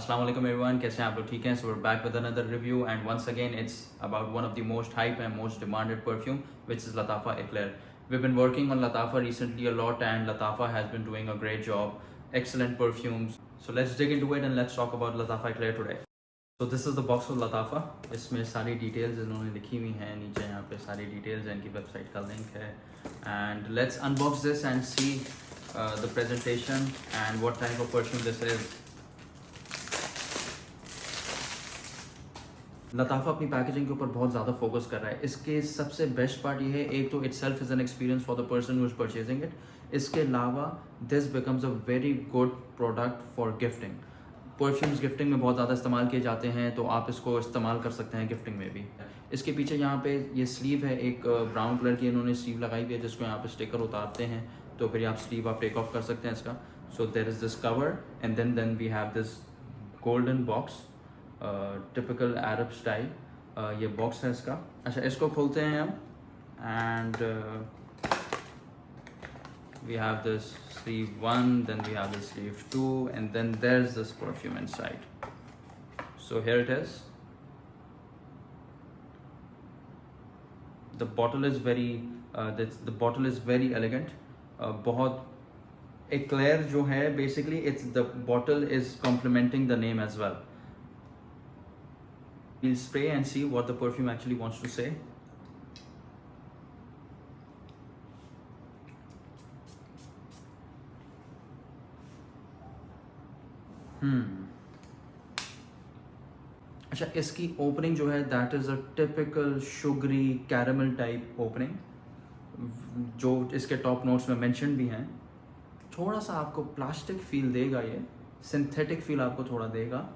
Assalamu alaikum everyone, कैसे हैं आप लोग? ठीक हैं? So we're back with another review and once again it's about one of the most hype and most demanded perfume, which is Lattafa Eclair. We've been working on Lattafa recently a lot and Lattafa has been doing a great job. Excellent perfumes. So let's dig into it and let's talk about Lattafa Eclair today. So this is the box of Lattafa. इसमें सारी details इन्होंने लिखी हुई हैं, नीचे यहाँ पे सारी details हैं, इनकी website का link है. And let's unbox this and see the presentation and what type of perfume this is. लताफ़ा अपनी पैकेजिंग के ऊपर बहुत ज़्यादा फोकस कर रहा है. इसके सबसे बेस्ट पार्ट ये है, एक तो it self is an experience for the person who is purchasing it. इसके अलावा this becomes a very good product for gifting. Perfumes gifting में बहुत ज़्यादा इस्तेमाल किए जाते हैं, तो आप इसको इस्तेमाल कर सकते हैं गिफ्टिंग में भी. इसके पीछे यहाँ पे ये स्लीव है, एक ब्राउन कलर की इन्होंने स्लीव लगाई हुई है, जिसको यहाँ पे स्टिकर उतारते हैं तो फिर आप स्लीव आप टेक ऑफ कर सकते हैं इसका. So there is this cover and then we have this golden box, typical Arab style. ये बॉक्स है इसका. अच्छा, इसको खोलते हैं हम and we have this sleeve 1, then we have the sleeve 2, and then there's this perfume inside. So here it is. The bottle is very elegant. बहुत Eclair जो है, basically the bottle is complementing the name as well. We'll spray and see what the perfume actually wants to say. अच्छा, इसकी opening जो है that is a typical sugary caramel type opening, जो इसके top notes में mention भी हैं. थोड़ा सा आपको प्लास्टिक फील देगा, ये सिंथेटिक फील आपको थोड़ा देगा,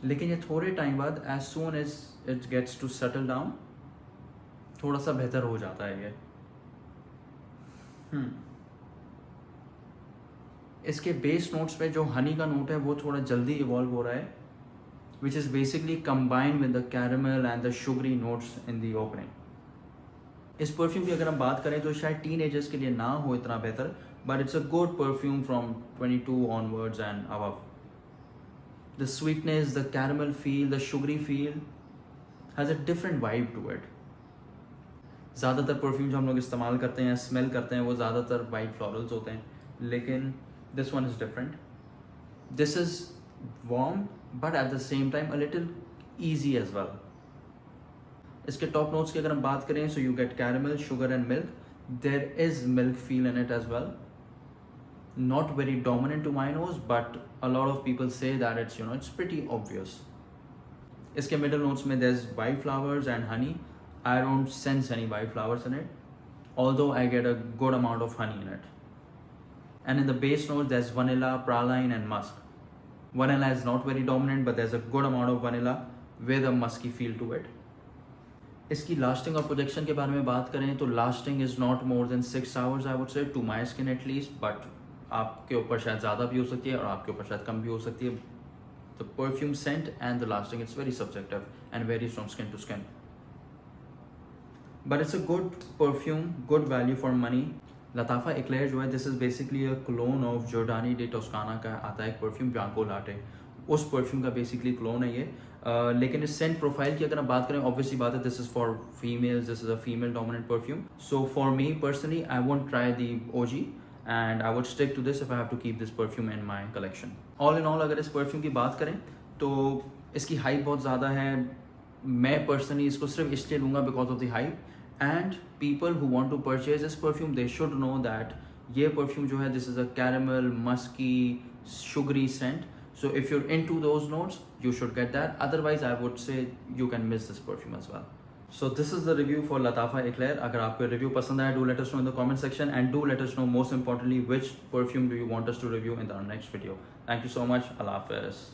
लेकिन ये थोड़े टाइम बाद as soon as it gets to settle down थोड़ा सा बेहतर हो जाता है ये. इसके बेस नोट्स पे जो हनी का नोट है वो थोड़ा जल्दी इवॉल्व हो रहा है, which is basically combined with the caramel and the sugary notes in the opening. इस परफ्यूम की अगर हम बात करें तो शायद टीन एजर्स के लिए ना हो इतना बेहतर, but it's a good perfume from 22 onwards and above. The sweetness, the caramel feel, the sugary feel has a different vibe to it. ज़्यादातर परफ्यूम जो हम लोग इस्तेमाल करते हैं, स्मेल करते हैं, वो ज़्यादातर वाइट फ्लोरल्स होते हैं, लेकिन this one is different. This is warm but at the same time a little easy as well. इसके टॉप नोट्स की अगर हम बात करें, so you get caramel, sugar and milk. There is milk feel in it as well. Not very dominant to my nose, but a lot of people say that it's pretty obvious. इसके middle notes में there's white flowers and honey. I don't sense any white flowers in it, although I get a good amount of honey in it. And in the base notes there's vanilla, praline and musk. Vanilla is not very dominant, but there's a good amount of vanilla with a musky feel to it. इसकी lasting और projection के बारे में बात करें तो lasting is not more than 6 hours, I would say, to my skin at least, but आपके ऊपर शायद ज़्यादा भी हो सकती है और आपके ऊपर शायद कम भी हो सकती है. The perfume scent and the lasting it's very subjective and varies from skin to skin, but it's a good perfume, good value for money. Lattafa Eclaire जो है, this is basically a clone of Giardini di Toscana का आता है एक perfume, Bianco Latte. उस perfume का basically clone है ये. लेकिन इस सेंट प्रोफाइल की अगर हम बात करें, ऑब्वियसली बात है, this is for females, this is a female dominant perfume. So for me personally I won't try the OG and I would stick to this if I have to keep this perfume in my collection. All in all, अगर इस perfume की बात करें तो इसकी hype बहुत ज़्यादा है. मैं पर्सनली इसको सिर्फ इसलिए लूँगा because of the hype, and people who want to purchase this perfume they should know that ये परफ्यूम जो है, this is a caramel, musky, sugary scent. So if you're into those notes you should get that. Otherwise I would say you can miss this perfume as well. So this is the review for Lattafa Eclair. अगर आपको review पसंद आया, do let us know in the comment section, and do let us know most importantly which perfume do you want us to review in our next video. Thank you so much. Allah Hafiz.